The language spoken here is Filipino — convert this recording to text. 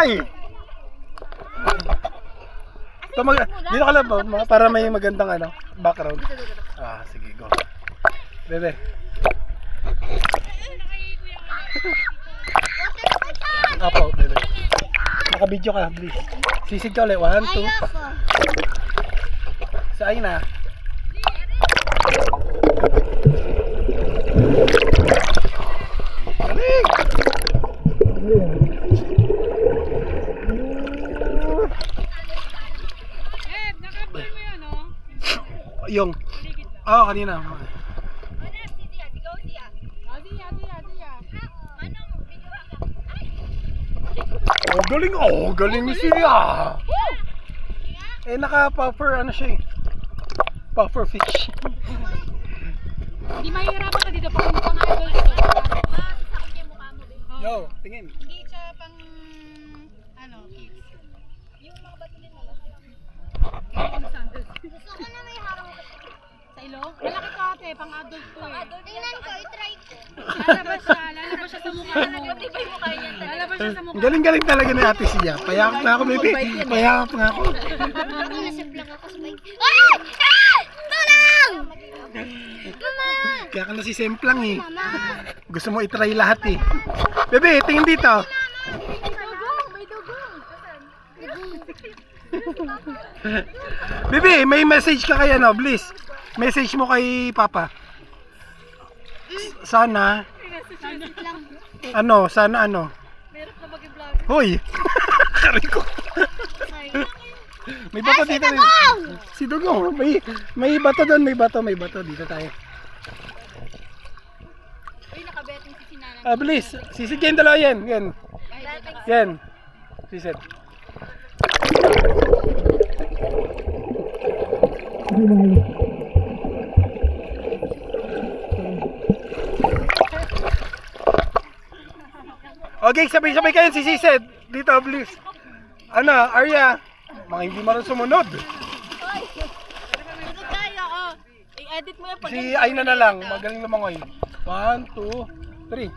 eh. Ito dito ka lang ba? Para may magandang ano, background. Ah, sige, go. Bebe. Apo, bebe. Naka-video ka, please. Sisig ka ulit. 1, 2. Saan na? Galing! Nakapil mo yun, no? Yung, kanina. Galing ni Siya. Naka-puffer, ano siya eh. Puffer fish. Hindi mahihirapan ka dito pag pang idol ito. Yo, tingin. Hindi siya pang, kids. Yung mga bato din mo. Gusto ko na may harang sa ilong? Malaki ka ate, pang adult ko eh. Tingnan ko, i-try ko. Lalabas siya sa mukha mo. Matibay mo kayo yan talaga. Lalabas siya sa mukha mo. Galing Talaga ni Ate Siya. Payakap na ako, baby. Payakap na ako. Ako nasiplang ako sa bike. Ah! Ah! Tulong! Mama! Kaya ka nasisemplang eh. Mama! Gusto mo itry lahat eh. Bebe, tingin dito. May dugong! Bebe, may message ka kay ano, please. Message mo kay Papa. Sana sana Meron na mag-vlog. Hoy! Kari ko. May bato dito. Si Dugong. May bato doon, may bato dito tayo. Uy, nakabeting si Sinanay. Please, sisigyan dalawa yan. Yan. Sisid. Okay, sabay-sabay kayo si Sisid. Dito, please. Arya? Mga hindi marunong sumunod. Ito tayo, I-edit mo yan pag Si Aina na lang, magaling lumangoy. 1, 2, 3.